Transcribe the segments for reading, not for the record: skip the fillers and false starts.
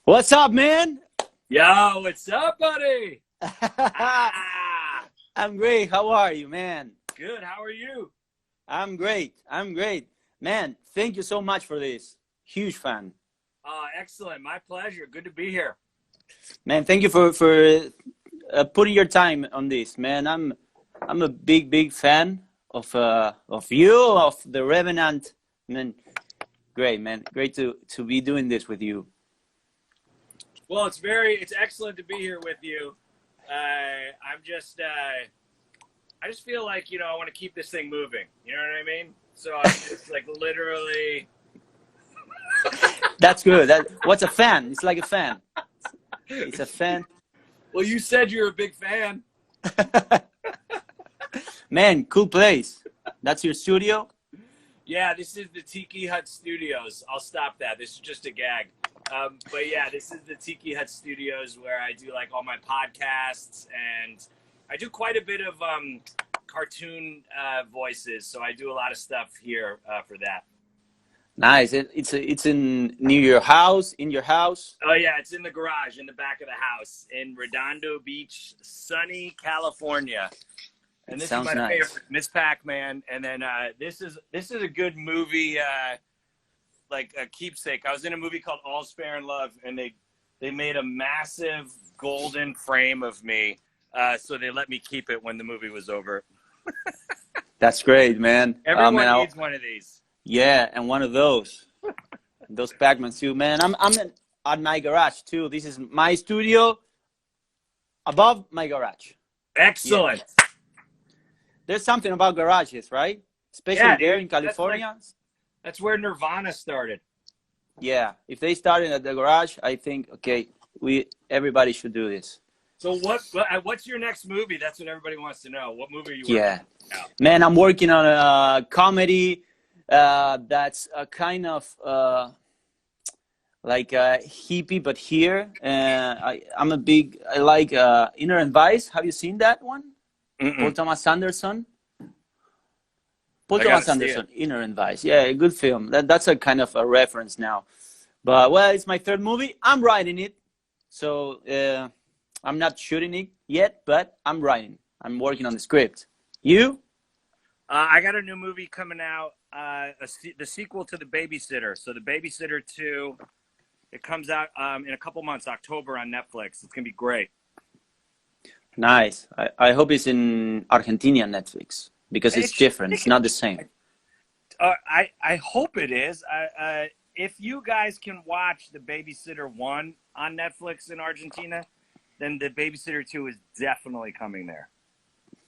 What's up, man? Yo, what's up, buddy? Ah, I'm great. How are you, man? good. How are you? I'm great. I'm great. Man, thank you so much for this. Huge fan. Excellent. My pleasure. Good to be here. Man, thank you for putting your time on this, man. I'm a big fan of you, of the Revenant. Man, great, man. Great to be doing this with you. Well, it's excellent to be here with you. I just feel like, I want to keep this thing moving. You know what I mean? So I'm just like literally. That's good. What's a fan? It's like a fan. It's a fan. Well, you said you're a big fan. Man, cool place. That's your studio? Yeah, this is the Tiki Hut Studios. I'll stop that. This is just a gag. But yeah, this is the Tiki Hut Studios where I do like all my podcasts, and I do quite a bit of cartoon voices. So I do a lot of stuff here for that. Nice. It's in near your house, in your house. Oh yeah, it's in the garage in the back of the house in Redondo Beach, sunny California. And this is my favorite, Miss Pac-Man. And then this is a good movie, like a keepsake. I was in a movie called All's Fair in Love, and they made a massive golden frame of me, so they let me keep it when the movie was over. That's great, man. Everyone needs one of these. Yeah, and one of those Pac-Man too, man. I'm at my garage too. This is my studio above my garage. Excellent. Yeah. There's something about garages, right? Especially there in California. That's where Nirvana started. Yeah, if they started at the garage, I think everybody should do this. So what's your next movie? That's what everybody wants to know. What movie are you working on? Yeah, man, I'm working on a comedy that's a kind of like a hippie, but here. I like Inner Vice. Have you seen that one? Paul Thomas Anderson. Paul Thomas Anderson, Inner Vice. Yeah, a good film. That's a kind of a reference now. But, well, it's my third movie. I'm writing it. So I'm not shooting it yet, but I'm writing. I'm working on the script. You? I got a new movie coming out, the sequel to The Babysitter. So The Babysitter 2, it comes out in a couple months, October on Netflix. It's going to be great. Nice. I hope it's in Argentinian Netflix because it's different. It's not the same. I hope it is. If you guys can watch The Babysitter 1 on Netflix in Argentina, then The Babysitter 2 is definitely coming there.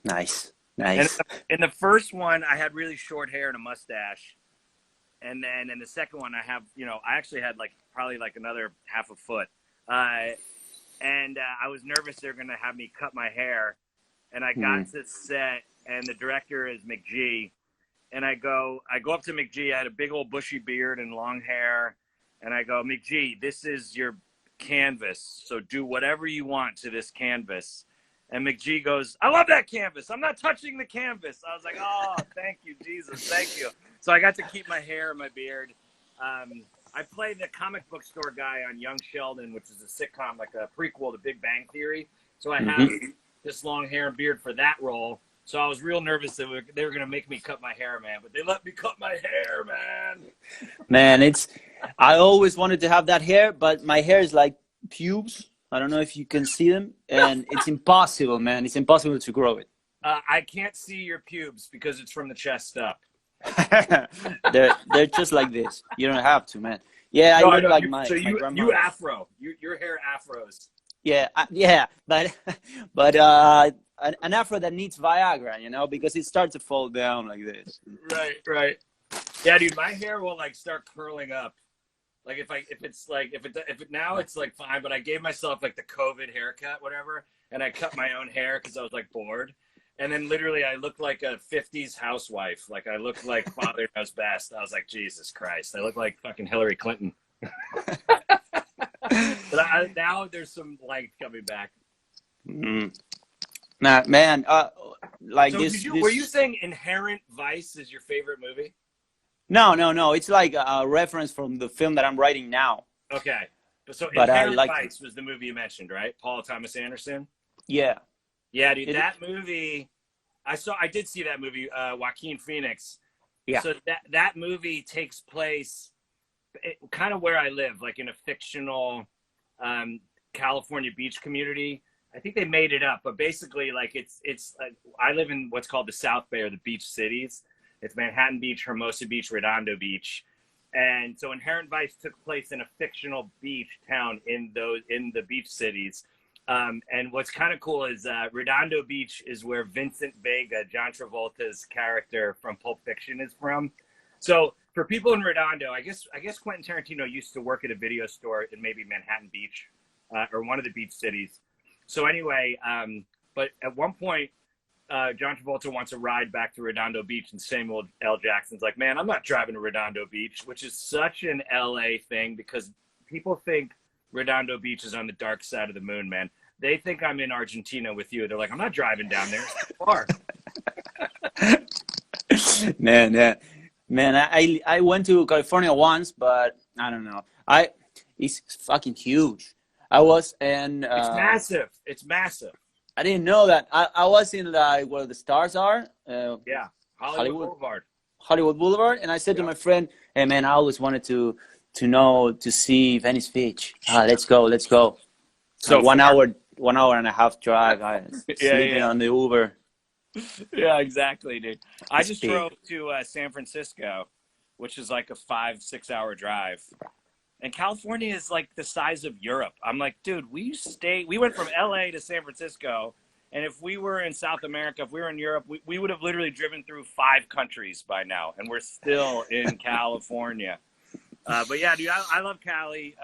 Nice. And in the first one, I had really short hair and a mustache. And then in the second one, I actually had probably another half a foot. And I was nervous they were going to have me cut my hair. And I got to set, and the director is McG. And I go up to McG. I had a big old bushy beard and long hair. And I go, McG, this is your canvas. So do whatever you want to this canvas. And McG goes, I love that canvas. I'm not touching the canvas. I was like, oh, thank you, Jesus. Thank you. So I got to keep my hair and my beard. I played the comic book store guy on Young Sheldon, which is a sitcom, like a prequel to Big Bang Theory. So I have this long hair and beard for that role. So I was real nervous that they were going to make me cut my hair, man. But they let me cut my hair, man. Man, I always wanted to have that hair, but my hair is like pubes. I don't know if you can see them. And it's impossible, man. It's impossible to grow it. I can't see your pubes because it's from the chest up. they're just like this. You don't have to, man. Yeah, I look like my grandma. You afro. Your hair afros. Yeah, but an afro that needs Viagra, because it starts to fall down like this. Right. Yeah, dude, my hair will start curling up. Like if now it's fine, but I gave myself the COVID haircut, whatever, and I cut my own hair because I was bored. And then literally I look like a 50s housewife. I look like Father Knows Best. I was like, Jesus Christ. I look like fucking Hillary Clinton. But now there's some light coming back. Nah, man. Were you saying Inherent Vice is your favorite movie? No. It's like a reference from the film that I'm writing now. Okay. So but I Inherent like Vice was the movie you mentioned, right? Paul Thomas Anderson. Yeah. Yeah, dude, that movie. I did see that movie, Joaquin Phoenix. Yeah. So that movie takes place kind of where I live, like in a fictional California beach community. I think they made it up, but basically, like it's like I live in what's called the South Bay, or the beach cities. It's Manhattan Beach, Hermosa Beach, Redondo Beach, and so Inherent Vice took place in a fictional beach town in the beach cities. And what's kind of cool is Redondo Beach is where Vincent Vega, John Travolta's character from Pulp Fiction, is from. So for people in Redondo, I guess Quentin Tarantino used to work at a video store in maybe Manhattan Beach or one of the beach cities. So anyway, but at one point, John Travolta wants a ride back to Redondo Beach, and Samuel L. Jackson's like, man, I'm not driving to Redondo Beach, which is such an LA thing because people think Redondo Beach is on the dark side of the moon, man. They think I'm in Argentina with you. They're like, I'm not driving down there. It's too far. Man, I went to California once, but I don't know. It's fucking huge. I was in. It's massive. It's massive. I didn't know that. I was in like where the stars are. Yeah, Hollywood Boulevard. Hollywood Boulevard, and I said to my friend, "Hey man, I always wanted to see Venice Beach. Let's go." So 1 hour and a half drive. I sleeping on the Uber. Yeah, exactly, dude. I just drove to San Francisco, which is like a 5-6 hour drive. And California is like the size of Europe. I'm like, dude, we went from LA to San Francisco. And if we were in South America, if we were in Europe, we would have literally driven through 5 countries by now. And we're still in California. But yeah, dude, I love Cali.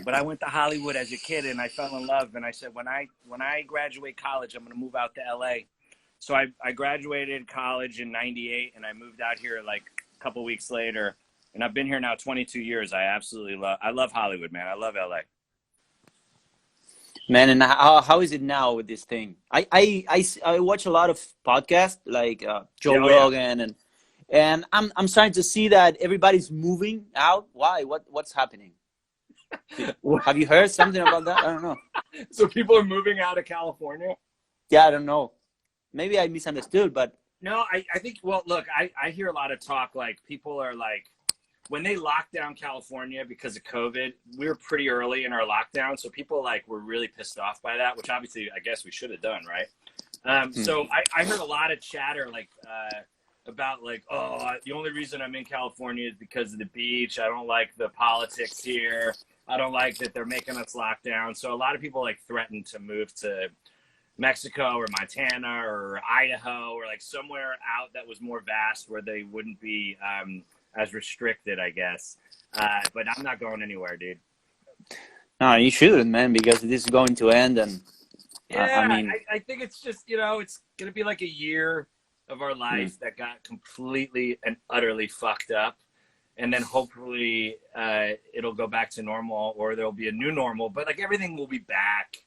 But I went to Hollywood as a kid and I fell in love. And I said, when I graduate college, I'm going to move out to LA. So I graduated college in 98 and I moved out here like a couple weeks later. And I've been here now 22 years. I love Hollywood, man. I love LA. Man, and how is it now with this thing? I watch a lot of podcasts like Joe Rogan and I'm starting to see that everybody's moving out. Why? What's happening? Have you heard something about that? I don't know. So people are moving out of California? Yeah, I don't know. Maybe I misunderstood, but no, I think, well, look, I hear a lot of talk, like people are like, when they locked down California because of COVID, we were pretty early in our lockdown. So people like were really pissed off by that, which obviously I guess we should have done. Right. So I heard a lot of chatter like, about like, oh, the only reason I'm in California is because of the beach. I don't like the politics here. I don't like that they're making us lock down. So a lot of people like threatened to move to Mexico or Montana or Idaho or like somewhere out that was more vast where they wouldn't be as restricted, I guess. But I'm not going anywhere, dude. No, you shouldn't, man, because this is going to end. And yeah, I mean, I think it's just, it's going to be like a year of our life that got completely and utterly fucked up. And then hopefully it'll go back to normal or there'll be a new normal, but like everything will be back.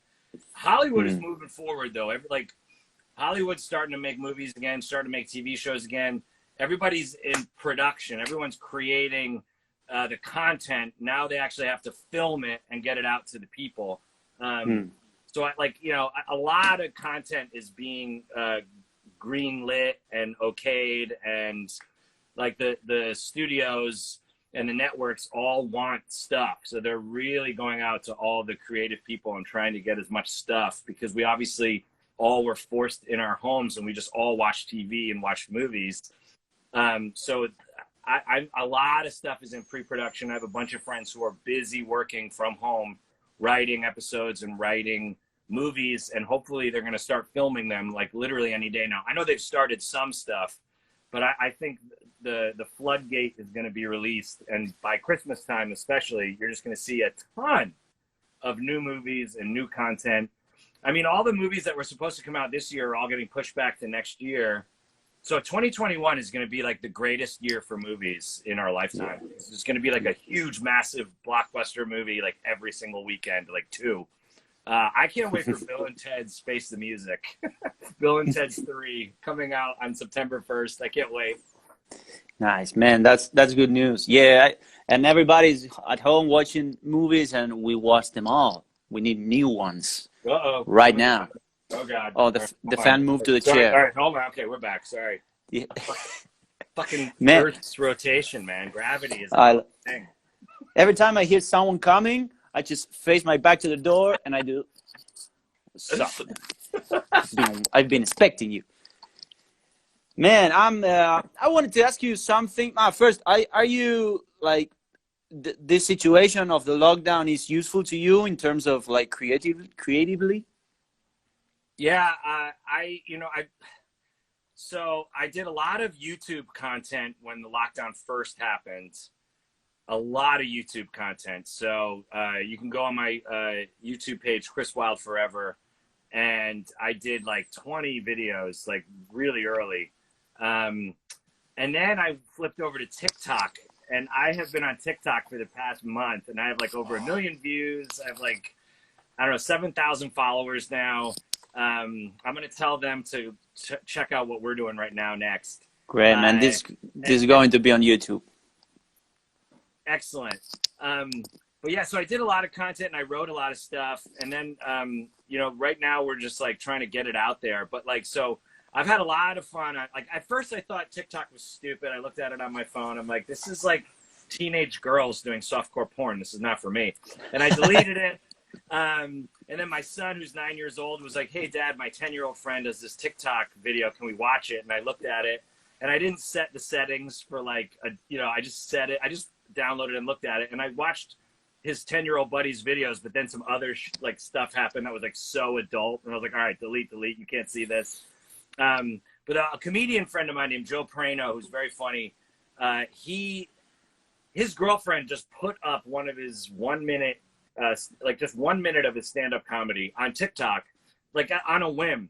Hollywood is moving forward though. Hollywood's starting to make movies again, starting to make TV shows again. Everybody's in production. Everyone's creating the content. Now they actually have to film it and get it out to the people. So a lot of content is being green lit and okayed, and like the studios and the networks all want stuff. So they're really going out to all the creative people and trying to get as much stuff, because we obviously all were forced in our homes and we just all watched TV and watched movies. So a lot of stuff is in pre-production. I have a bunch of friends who are busy working from home, writing episodes and writing movies, and hopefully they're going to start filming them like literally any day now. I know they've started some stuff, but I think the floodgate is going to be released, and by Christmas time especially, you're just going to see a ton of new movies and new content. I mean, all the movies that were supposed to come out this year are all getting pushed back to next year. So 2021 is going to be like the greatest year for movies in our lifetime. Yeah. It's just going to be like a huge, massive blockbuster movie like every single weekend, like 2. I can't wait for Bill and Ted's Space the Music. Bill and Ted's 3 coming out on September 1st. I can't wait. Nice, man. That's good news. Yeah, and everybody's at home watching movies, and we watch them all. We need new ones Uh-oh. right now. Oh God. Oh, Right, the fan moved to the sorry. chair. All right, hold on. Okay, we're back. Sorry. Yeah. Fucking Man, Earth's rotation, man. Gravity is I, a thing. every time I hear someone coming, I just face my back to the door and I do. What's up? I've been expecting you, man. I wanted to ask you something. First, are you like this situation of the lockdown is useful to you in terms of like creatively? Yeah, so I did a lot of YouTube content when the lockdown first happened. A lot of YouTube content. So you can go on my YouTube page, Chris Wylde Forever, and I did like 20 videos, like really early. And then I flipped over to TikTok, and I have been on TikTok for the past month, and I have like over 1 million views. I have like, I don't know, 7,000 followers now. I'm going to tell them to check out what we're doing right now next. Great, man. This is going to be on YouTube. Excellent. But yeah, so I did a lot of content and I wrote a lot of stuff. And then, right now we're just like trying to get it out there. But like, so I've had a lot of fun. Like at first I thought TikTok was stupid. I looked at it on my phone. I'm like, this is like teenage girls doing softcore porn. This is not for me. And I deleted it. And then my son, who's 9 years old, was like, hey, Dad, my 10-year-old friend does this TikTok video. Can we watch it? And I looked at it, and I didn't set the settings for like, I just set it. I just downloaded and looked at it, and I watched his 10-year-old buddy's videos, but then some other like stuff happened that was like so adult. And I was like, all right, delete. You can't see this. But a comedian friend of mine named Joe Prano, who's very funny, his girlfriend just put up one of his 1 minute, just 1 minute of his stand-up comedy on TikTok, like on a whim.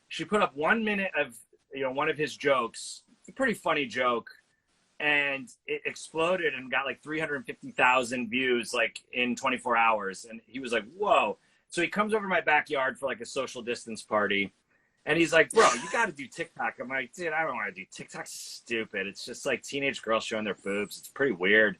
She put up 1 minute of, one of his jokes. It's a pretty funny joke. And it exploded and got like 350,000 views like in 24 hours. And he was like, whoa. So he comes over to my backyard for like a social distance party. And he's like, bro, you got to do TikTok. I'm like, dude, I don't want to do TikTok. Stupid. It's just like teenage girls showing their boobs. It's pretty weird.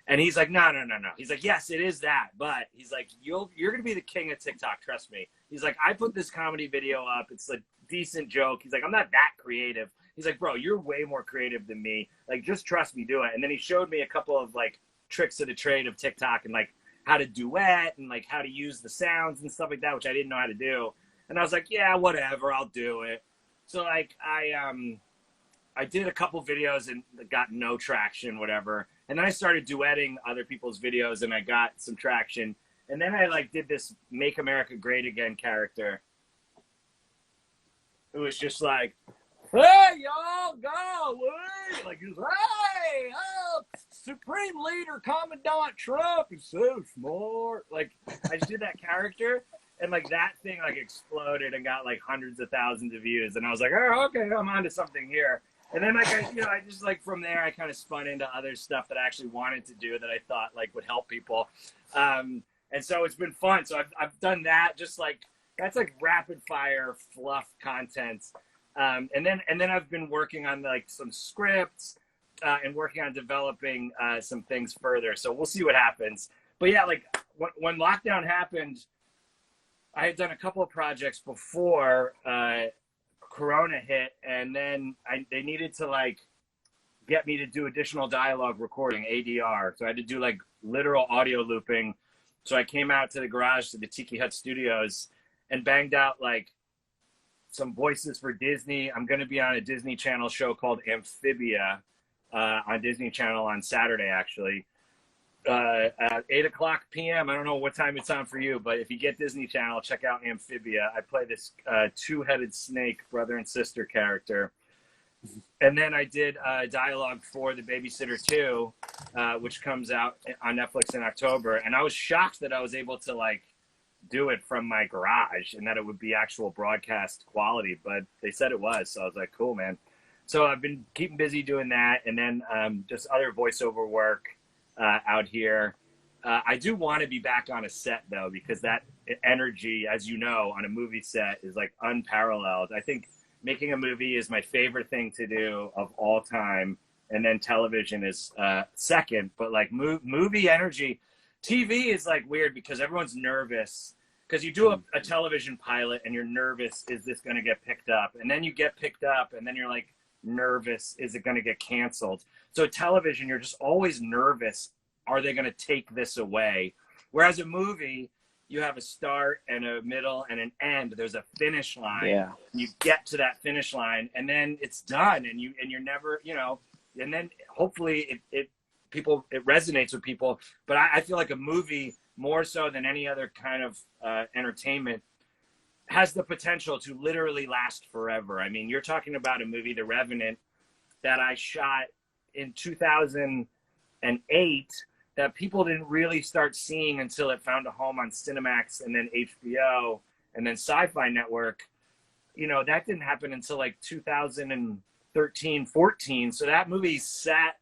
And he's like, no. He's like, yes, it is that. But he's like, you're going to be the king of TikTok. Trust me. He's like, I put this comedy video up. It's a decent joke. He's like, I'm not that creative. He's like, bro, you're way more creative than me. Like, just trust me, do it. And then he showed me a couple of like tricks of the trade of TikTok and like how to duet and like how to use the sounds and stuff like that, which I didn't know how to do. And I was like, yeah, whatever, I'll do it. So like I did a couple videos and got no traction, whatever. And then I started duetting other people's videos and I got some traction. And then I like did this Make America Great Again character. It was just like, hey, y'all, golly. Like, he was, hey, Supreme Leader Commandant Trump is so smart. Like, I just did that character. And like that thing like exploded and got like hundreds of thousands of views. And I was like, oh, okay, I'm onto something here. And then like, I just like from there, I kind of spun into other stuff that I actually wanted to do that I thought like would help people. And so it's been fun. So I've done that, just like, that's like rapid fire fluff content. And then I've been working on like some scripts and working on developing some things further. So we'll see what happens. But yeah, like when lockdown happened, I had done a couple of projects before Corona hit, and then they needed to like get me to do additional dialogue recording, ADR. So I had to do like literal audio looping. So I came out to the garage to the Tiki Hut Studios and banged out like some voices for Disney. I'm going to be on a Disney Channel show called Amphibia on Disney Channel on Saturday, actually. At 8:00 p.m. I don't know what time it's on for you, but if you get Disney Channel, check out Amphibia. I play this two-headed snake brother and sister character. And then I did dialogue for The Babysitter 2, which comes out on Netflix in October. And I was shocked that I was able to like do it from my garage and that it would be actual broadcast quality, but they said it was. So I was like, cool, man. So I've been keeping busy doing that. And then just other voiceover work out here. I do want to be back on a set though, because that energy, as you know, on a movie set is like unparalleled. I think making a movie is my favorite thing to do of all time. and then television is second. But like movie energy, TV is like weird because everyone's nervous because you do a television pilot and you're nervous, is this going to get picked up? And then you get picked up and then you're like nervous, is it going to get canceled? So television, you're just always nervous. Are they going to take this away? Whereas a movie, you have a start and a middle and an end. There's a finish line. Yeah. You get to that finish line and then it's done, and you're never, you know, and then hopefully it resonates with people. But I feel like a movie, more so than any other kind of entertainment, has the potential to literally last forever. I mean, you're talking about a movie, The Revenant, that I shot in 2008 that people didn't really start seeing until it found a home on Cinemax and then HBO and then Sci-Fi Network. You know, that didn't happen until like 2013, 14. So that movie sat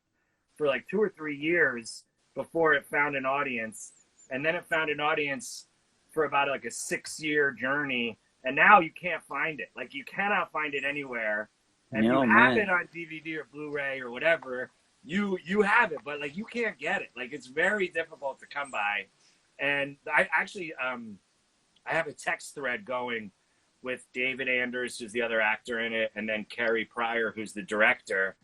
for like 2 or 3 years before it found an audience. And then it found an audience for about like a 6-year journey. And now you can't find it. Like, you cannot find it anywhere. And you have it on DVD or Blu-ray or whatever, you have it, but like you can't get it. Like, it's very difficult to come by. And I actually I have a text thread going with David Anders, who's the other actor in it, and then Carrie Pryor, who's the director.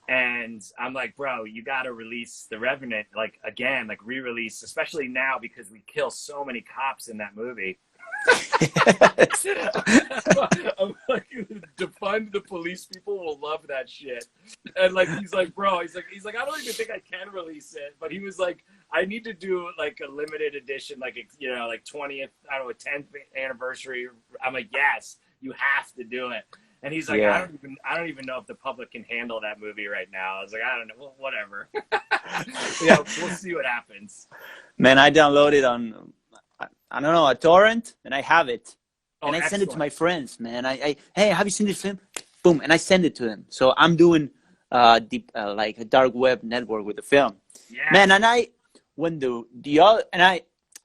And I'm like, bro, you got to release The Revenant, like, again, like re-release, especially now because we kill so many cops in that movie. I'm like, defund the police, people will love that shit. And like, he's like, bro, he's like, I don't even think I can release it. But he was like, I need to do like a limited edition, like, you know, like 20th, I don't know, 10th anniversary. I'm like, yes, you have to do it. And he's like, I don't even know if the public can handle that movie right now. I was like, I don't know, well, whatever. Yeah, we'll see what happens. Man, I downloaded on, I don't know, a torrent, and I have it. And I send it to my friends, man. Hey, have you seen this film? Boom, and I send it to them. So I'm doing like a dark web network with the film. Yeah. Man, and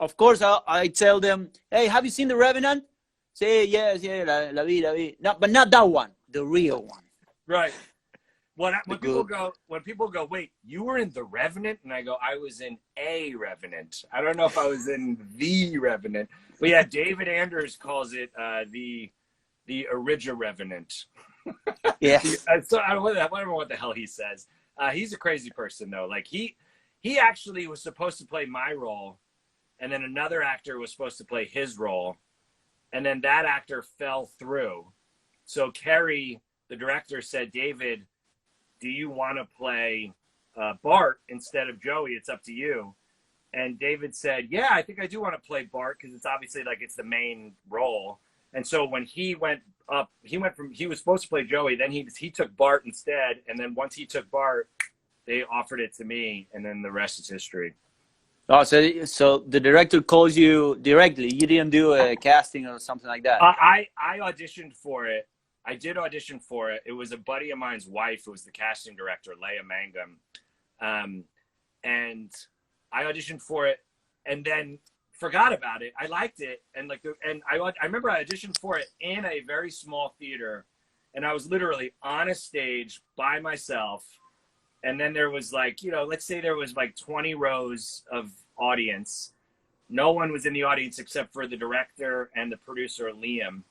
of course, I tell them, hey, have you seen The Revenant? Say, yes, la vi. No, but not that one, the real one. Right. When people go, wait, you were in The Revenant? And I go, I was in a Revenant. I don't know if I was in the Revenant. But yeah, David Anders calls it the original Revenant. Yes. So I don't know what the hell he says. He's a crazy person, though. Like, he actually was supposed to play my role, and then another actor was supposed to play his role, and then that actor fell through. So Carrie, the director, said, David, do you want to play Bart instead of Joey? It's up to you. And David said, yeah, I think I do want to play Bart because it's obviously like it's the main role. And so when he went up, he was supposed to play Joey, then he took Bart instead. And then once he took Bart, they offered it to me, and then the rest is history. Oh, so the director calls you directly. You didn't do a casting or something like that. I auditioned for it. I did audition for it. It was a buddy of mine's wife who was the casting director, Leia Mangum. And I auditioned for it and then forgot about it. I liked it. And I remember I auditioned for it in a very small theater, and I was literally on a stage by myself. And then there was like, you know, let's say there was like 20 rows of audience. No one was in the audience except for the director and the producer, Liam.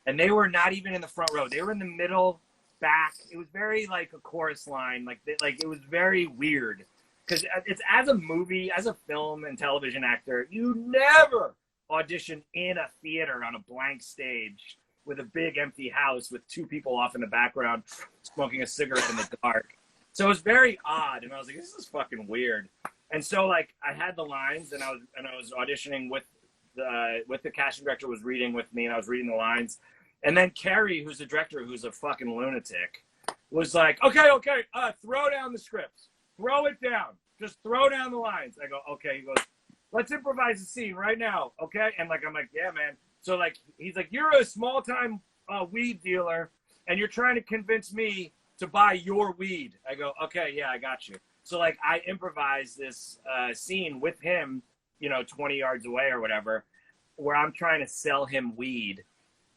And they were not even in the front row. They were in the middle, back. It was very like a chorus line. Like it was very weird. Because it's, as a movie, as a film and television actor, you never audition in a theater on a blank stage with a big empty house with 2 people off in the background smoking a cigarette in the dark. So it was very odd, and I was like, this is fucking weird. And so like I had the lines, and I was auditioning with the casting director was reading with me, and I was reading the lines. And then Carrie, who's the director, who's a fucking lunatic, was like, okay, throw down the scripts. Throw it down. Just throw down the lines. I go, okay. He goes, let's improvise a scene right now, okay? And like I'm like, yeah, man. So like he's like, you're a small-time weed dealer, and you're trying to convince me to buy your weed. I go, okay, yeah, I got you. So like I improvised this scene with him, you know, 20 yards away or whatever, where I'm trying to sell him weed,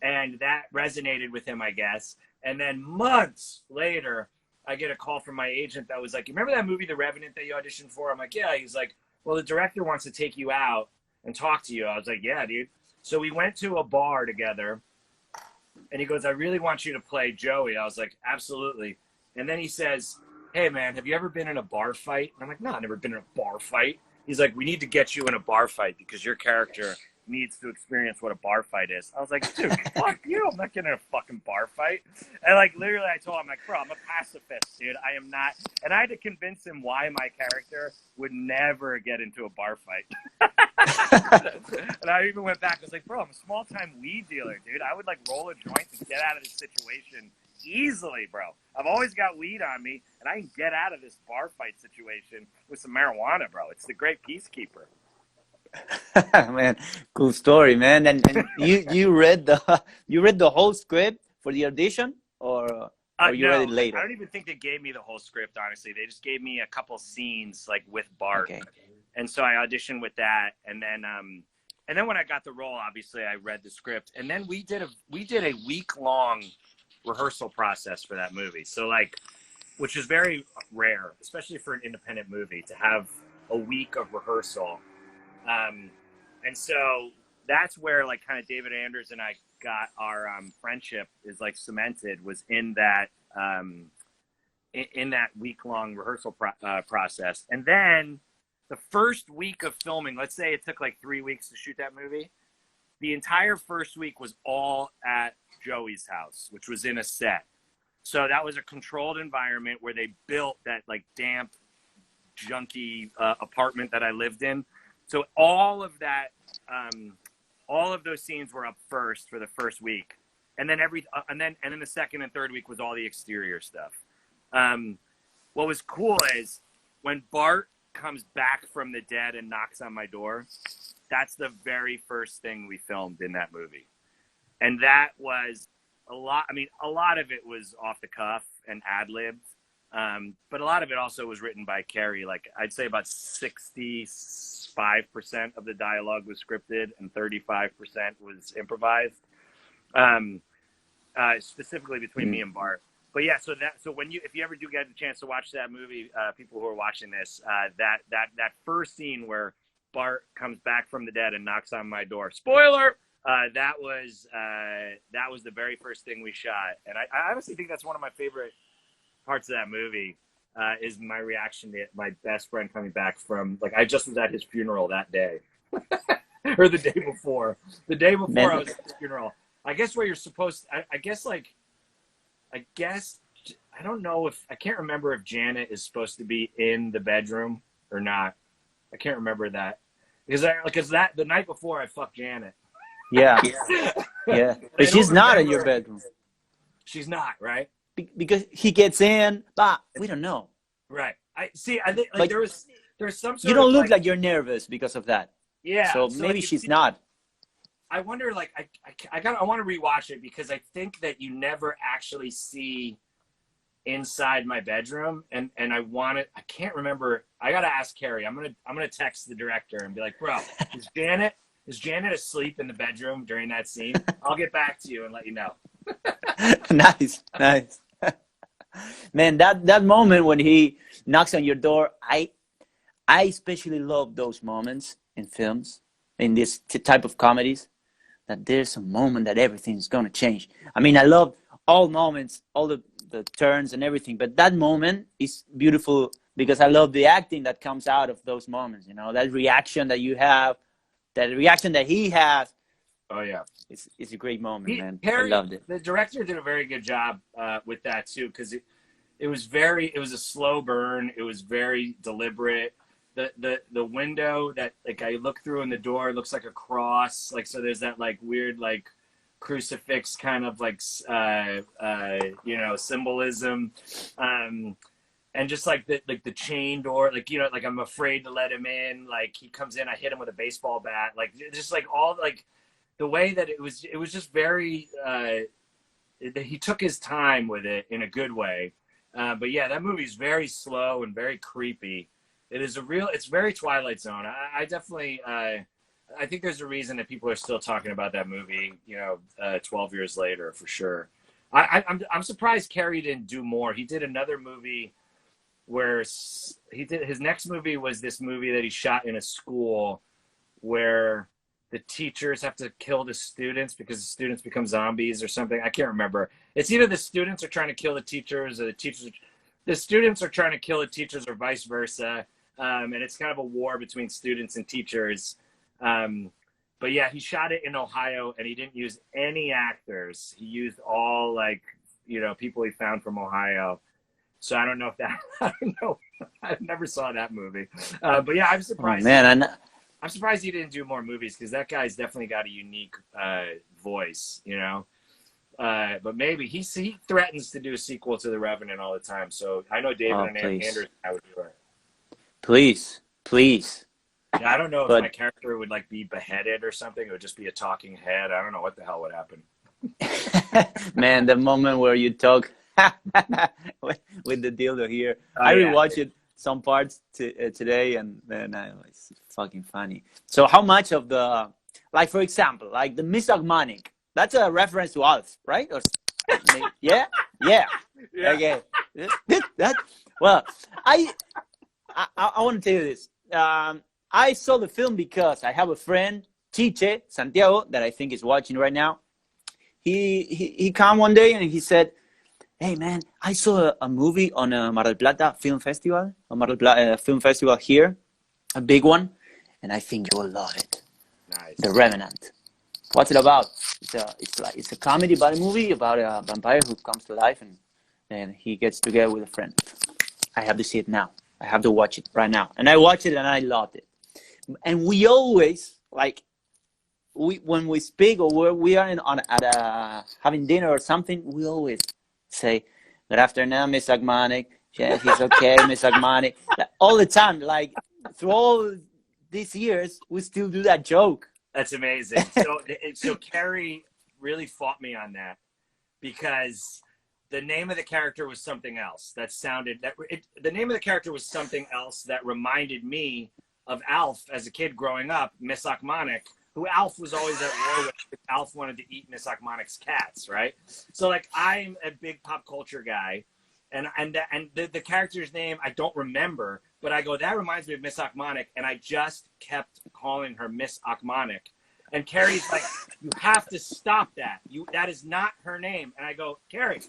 and that resonated with him, I guess. And then months later, I get a call from my agent that was like, you remember that movie, The Revenant, that you auditioned for? I'm like, yeah. He's like, well, the director wants to take you out and talk to you. I was like, yeah, dude. So we went to a bar together, and he goes, I really want you to play Joey. I was like, absolutely. And then he says, hey, man, have you ever been in a bar fight? And I'm like, no, I've never been in a bar fight. He's like, we need to get you in a bar fight because your character needs to experience what a bar fight is. I was like, dude, fuck you. I'm not getting in a fucking bar fight. And like, literally, I told him, like, bro, I'm a pacifist, dude. I am not. And I had to convince him why my character would never get into a bar fight. And I even went back. I was like, bro, I'm a small-time weed dealer, dude. I would like roll a joint and get out of this situation easily, bro. I've always got weed on me, and I can get out of this bar fight situation with some marijuana, bro. It's the great peacekeeper. Man, cool story, man. And you read the whole script for the audition, or you read it later? I don't even think they gave me the whole script, honestly. They just gave me a couple scenes like with Bart. Okay. And so I auditioned with that, and then when I got the role, obviously I read the script, and then we did a week-long rehearsal process for that movie. So like, which is very rare, especially for an independent movie, to have a week of rehearsal. And so that's where like kind of David Anders and I got our friendship is like cemented, was in that week-long rehearsal process. And then the first week of filming, let's say it took like 3 weeks to shoot that movie, the entire first week was all at Joey's house, which was in a set. So that was a controlled environment where they built that like damp, junky apartment that I lived in. So all of that, all of those scenes were up first for the first week, and then and then the second and third week was all the exterior stuff. What was cool is when Bart comes back from the dead and knocks on my door, that's the very first thing we filmed in that movie, and that was a lot. I mean, a lot of it was off the cuff and ad-libbed. But a lot of it also was written by Carrie. Like I'd say about 65% of the dialogue was scripted and 35% was improvised, specifically between me and Bart. But yeah, so if you ever do get a chance to watch that movie, people who are watching this, that first scene where Bart comes back from the dead and knocks on my door, spoiler, that was the very first thing we shot. And I honestly think that's one of my favorite parts of that movie, is my reaction to my best friend coming back from, like, I just was at his funeral that day. Or the day before. The day before Man. I was at his funeral. I guess where you're supposed to, I guess I don't know if, I can't remember if Janet is supposed to be in the bedroom or not. I can't remember that. Because the night before I fucked Janet. Yeah. Yeah. But she's not in your bedroom. She's not, right? Because he gets in, but we don't know. Right. I think like there's some sort you don't of, look like you're nervous because of that. Yeah. So maybe she's not. I wonder, like, I want to rewatch it because I think that you never actually see inside my bedroom, and I can't remember. I gotta ask Carrie. I'm gonna text the director and be like, bro, is Janet asleep in the bedroom during that scene? I'll get back to you and let you know. Nice. Man, that moment when he knocks on your door, I especially love those moments in films, in this type of comedies, that there's a moment that everything's gonna change. I mean, I love all moments, all the turns and everything, but that moment is beautiful because I love the acting that comes out of those moments. You know, that reaction that you have, that reaction that he has. Oh yeah, it's a great moment, man. Harry, I loved it. The director did a very good job with that too, because it was a slow burn. It was very deliberate. The window that, like, I look through in the door looks like a cross. Like, so there's that like weird like crucifix kind of like symbolism. And just like the chain door, like, you know, like I'm afraid to let him in. Like he comes in, I hit him with a baseball bat. Like just like all like the way that it was just very, he took his time with it in a good way. But yeah, that movie's very slow and very creepy. It's very Twilight Zone. I definitely, I think there's a reason that people are still talking about that movie, 12 years later, for sure. I'm surprised Carrey didn't do more. He did another movie where his next movie was this movie that he shot in a school where the teachers have to kill the students because the students become zombies or something. I can't remember. It's either the students are trying to kill the teachers or the students are trying to kill the teachers or vice versa. And it's kind of a war between students and teachers. But yeah, he shot it in Ohio and he didn't use any actors. He used all people he found from Ohio. So I don't know if that, I don't know. I never saw that movie. But yeah, I'm surprised. Oh, man, I'm surprised he didn't do more movies because that guy's definitely got a unique voice, But maybe he threatens to do a sequel to The Revenant all the time. So I know David and Andrew would do it. Please. Yeah, I don't know if my character would be beheaded or something. It would just be a talking head. I don't know what the hell would happen. Man, the moment where you talk with the dildo here, I rewatched it some parts today, and then it's fucking funny. So how much of the, for example, the misogmonic, that's a reference to Alf, right? Or yeah. Okay. Well, I want to tell you this. I saw the film because I have a friend, Chiche Santiago, that I think is watching right now. He came one day and he said, "Hey man, I saw a movie on a Mar del Plata Film Festival, film festival here, a big one, and I think you will love it. Nice. The Revenant. What's it about? It's a comedy about a movie about a vampire who comes to life and he gets together with a friend. I have to see it now. I have to watch it right now." And I watched it and I loved it. And we always when we speak or we are having dinner or something, we always say, "Good afternoon, Miss Agmonic." Yeah, he's okay, Miss Agmonic. All the time, through all these years, we still do that joke. That's amazing. So Carrey really fought me on that because the name of the character was something else the name of the character was something else that reminded me of Alf as a kid growing up, Miss Akmonic, who Alf was always at war with. Alf wanted to eat Miss Akmonic's cats, right? So I'm a big pop culture guy, and the character's name I don't remember, but I go, that reminds me of Miss Akmonic, and I just kept calling her Miss Akmonic. And Carrie's like, "You have to stop that. That is not her name." And I go, "Carrie,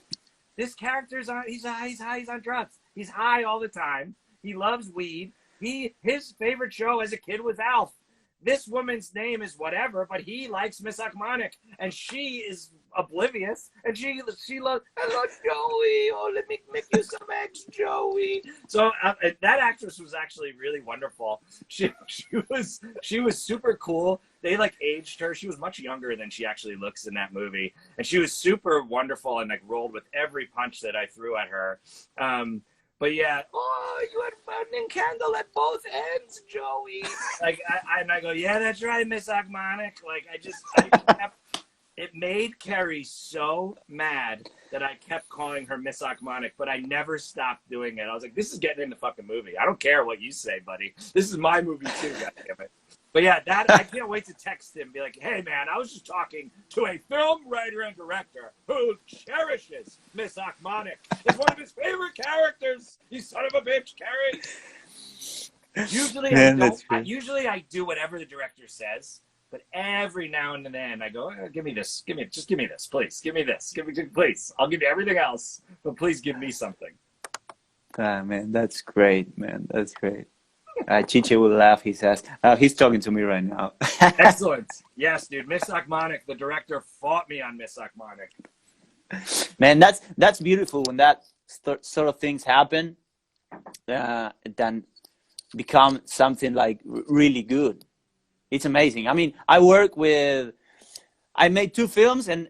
this character's he's on drugs. He's high all the time. He loves weed. His favorite show as a kid was Alf. This woman's name is whatever, but he likes Miss Akmonic, and she is oblivious, and she loves, hello, Joey, oh, let me make you some eggs, Joey." So that actress was actually really wonderful. She was super cool. They aged her. She was much younger than she actually looks in that movie, and she was super wonderful and rolled with every punch that I threw at her. But yeah, "Oh, you had a burning candle at both ends, Joey." I go, "Yeah, that's right, Miss Akmonic." It made Carrie so mad that I kept calling her Miss Akmonic, but I never stopped doing it. I was like, "This is getting in the fucking movie. I don't care what you say, buddy. This is my movie too, goddammit." But yeah, I can't wait to text him and be like, "Hey man, I was just talking to a film writer and director who cherishes Miss Akmonic. It's one of his favorite characters. You son of a bitch, Carrie." Usually I do whatever the director says, but every now and then I go, "Give me this. Give me this, please. Give me this. Please. I'll give you everything else, but please give me something." Man, that's great, man. That's great. Chiche will laugh. He says, he's talking to me right now. Excellent. Yes, dude. Miss Akmonic, the director, fought me on Miss Akmonic. Man, that's beautiful when that sort of things happen. Then become something really good. It's amazing. I mean, I made 2 films, and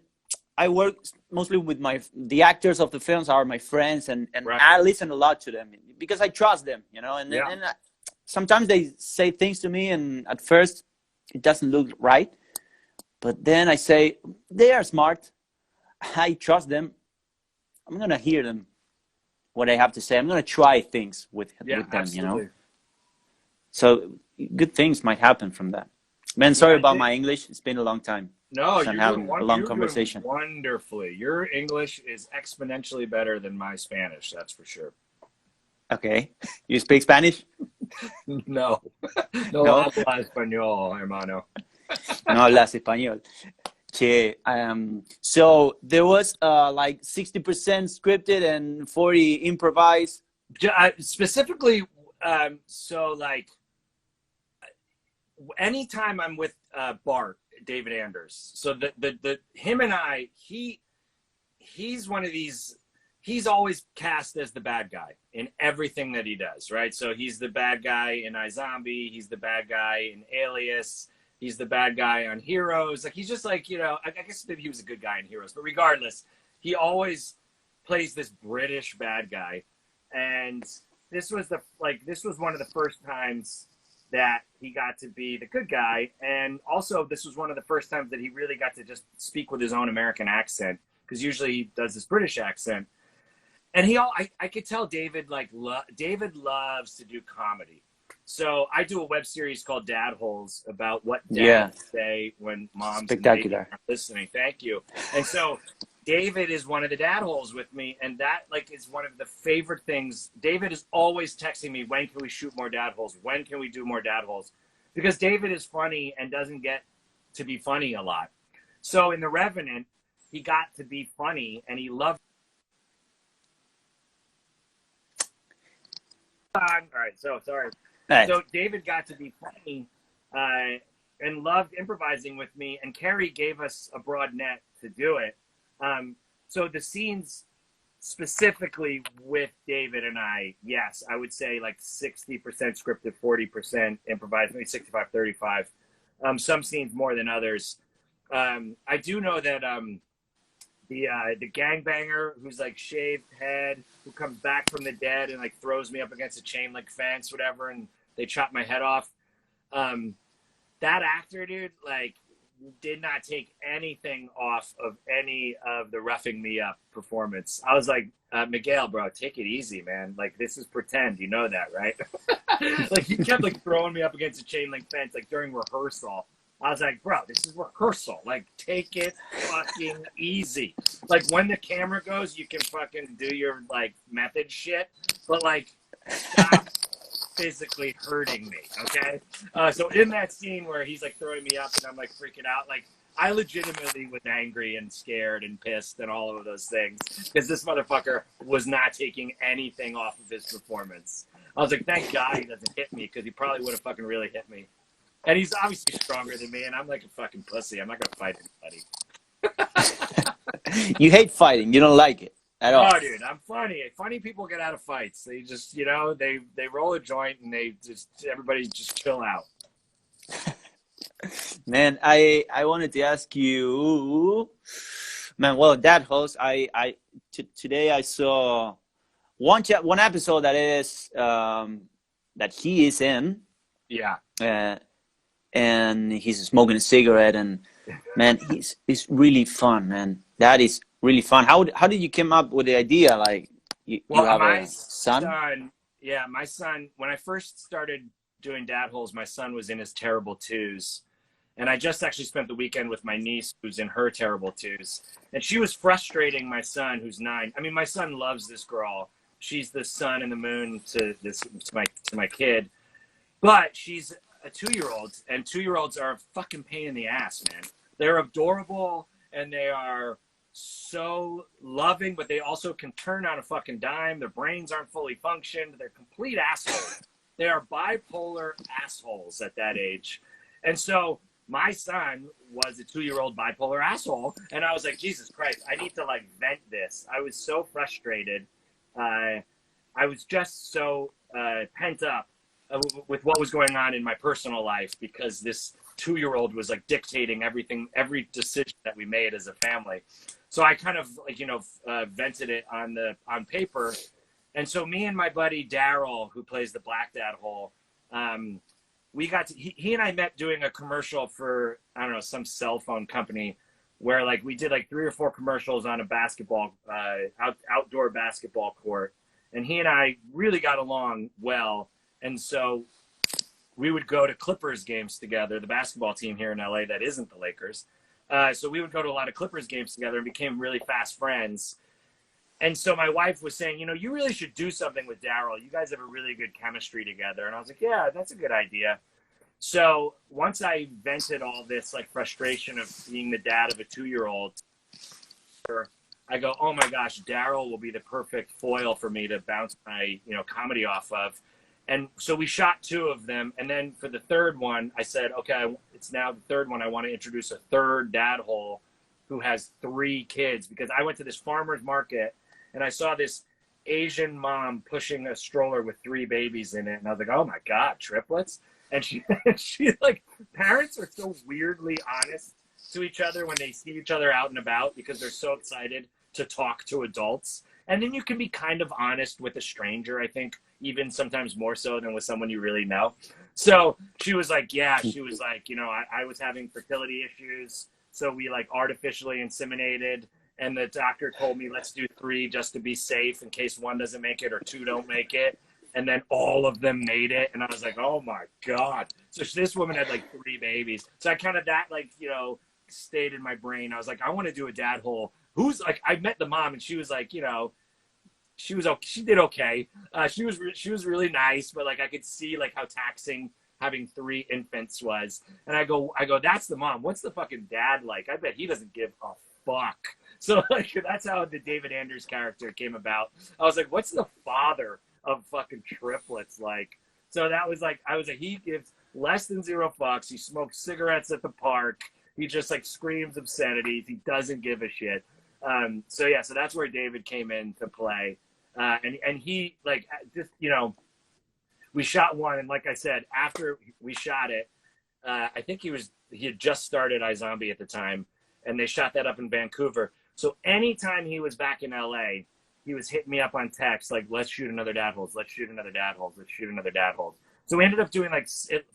I work mostly with the actors of the films are my friends, and right. I listen a lot to them because I trust them, and sometimes they say things to me, and at first it doesn't look right, but then I say, they are smart. I trust them. I'm going to hear them, what I have to say. I'm going to try things with them, absolutely. So good things might happen from that. Man, sorry about my English. It's been a long time. No, and having a long conversation. Doing wonderfully. Your English is exponentially better than my Spanish, that's for sure. Okay. You speak Spanish? No. No habla español, hermano. No hablas español. Che, so there was like 60% scripted and 40 improvised. Specifically, so like anytime I'm with Bart, David Anders, so the him and I, he's one of these. He's always cast as the bad guy in everything that he does, right? So he's the bad guy in iZombie. He's the bad guy in Alias. He's the bad guy on Heroes. Like, he's just like, you know, I guess maybe he was a good guy in Heroes, but regardless, he always plays this British bad guy. And this was one of the first times that he got to be the good guy. And also, this was one of the first times that he really got to just speak with his own American accent, because usually he does this British accent. And I could tell David, David loves to do comedy. So I do a web series called Dadholes about what dads say when moms and babies are listening. Thank you. And so David is one of the Dadholes with me, and that is one of the favorite things. David is always texting me, when can we shoot more Dadholes? When can we do more Dadholes? Because David is funny and doesn't get to be funny a lot. So in The Revenant, he got to be funny, and he loved. All right, so sorry. Right. So David got to be funny and loved improvising with me, and Carrie gave us a broad net to do it. So the scenes specifically with David and I, yes, I would say like 60% scripted, 40% improvised, maybe 65-35. Some scenes more than others. I do know that the gangbanger who's like shaved head, who comes back from the dead and like throws me up against a chain link fence, whatever, and they chop my head off. That actor, dude, like, did not take anything off of any of the roughing me up performance. I was like, Miguel, bro, take it easy, man. Like, this is pretend, you know that, right? Like, he kept like throwing me up against a chain link fence like during rehearsal. I was like, bro, this is rehearsal. Like, take it fucking easy. Like, when the camera goes, you can fucking do your, like, method shit. But, like, stop physically hurting me, okay? So in that scene where he's, like, throwing me up and I'm, like, freaking out, like, I legitimately was angry and scared and pissed and all of those things. Because this motherfucker was not taking anything off of his performance. I was like, thank God he doesn't hit me, because he probably would have fucking really hit me. And he's obviously stronger than me, and I'm like a fucking pussy. I'm not going to fight anybody. You hate fighting. You don't like it at all. Oh, dude, I'm funny. Funny people get out of fights. They just, you know, they roll a joint and everybody just chill out. Man, I wanted to ask you, man, well, Dadholes, today I saw one episode that is, that he is in. Yeah. And he's smoking a cigarette, and man, he's really fun, man. That is really fun. How did you come up with the idea? Like, you have a son? Yeah, my son, when I first started doing Dadholes, my son was in his terrible twos. And I just actually spent the weekend with my niece who's in her terrible twos. And she was frustrating my son, who's 9. I mean, my son loves this girl. She's the sun and the moon to my kid. But she's a 2-year-old, and 2-year-olds are a fucking pain in the ass, man. They're adorable, and they are so loving, but they also can turn on a fucking dime. Their brains aren't fully functioned. They're complete assholes. They are bipolar assholes at that age. And so my son was a 2-year-old bipolar asshole, and I was like, Jesus Christ, I need to, like, vent this. I was so frustrated. I was just so pent up with what was going on in my personal life, because this 2-year-old was like dictating everything, every decision that we made as a family. So I kind of, like, you know, vented it on paper. And so me and my buddy Daryl, who plays the Black Dadhole, we got to, he and I met doing a commercial for, I don't know, some cell phone company, where like we did like 3 or 4 commercials on a basketball, outdoor basketball court. And he and I really got along well. And so we would go to Clippers games together, the basketball team here in LA that isn't the Lakers. So we would go to a lot of Clippers games together and became really fast friends. And so my wife was saying, you know, you really should do something with Daryl. You guys have a really good chemistry together. And I was like, yeah, that's a good idea. So once I vented all this like frustration of being the dad of a 2-year-old, I go, oh my gosh, Daryl will be the perfect foil for me to bounce my, you know, comedy off of. And so we shot 2 of them. And then for the third one, I said, okay, it's now the third one. I want to introduce a third Dadhole who has 3 kids, because I went to this farmer's market and I saw this Asian mom pushing a stroller with 3 babies in it. And I was like, oh my God, triplets. And she like, parents are so weirdly honest to each other when they see each other out and about, because they're so excited to talk to adults. And then you can be kind of honest with a stranger, I think, even sometimes more so than with someone you really know. So she was like, yeah, she was like, you know, I was having fertility issues. So we like artificially inseminated. And the doctor told me, let's do 3 just to be safe in case 1 doesn't make it or 2 don't make it. And then all of them made it. And I was like, oh my God. So this woman had like 3 babies. So I kind of that like, you know, stayed in my brain. I was like, I want to do a Dadhole. Who's like, I met the mom and she was like, you know, she did okay. She was really nice, but like I could see like how taxing having 3 infants was. And I go, that's the mom. What's the fucking dad like? I bet he doesn't give a fuck. So like that's how the David Anders character came about. I was like, what's the father of fucking triplets like? So that was like, I was like, he gives less than 0 fucks. He smokes cigarettes at the park. He just like screams obscenities. He doesn't give a shit. So yeah, so that's where David came in to play. And he like, just, you know, we shot 1. And like I said, after we shot it, I think he had just started iZombie at the time, and they shot that up in Vancouver. So anytime he was back in LA, he was hitting me up on text, like, let's shoot another Dadholes. Let's shoot another Dadholes. Let's shoot another Dadholes. So we ended up doing like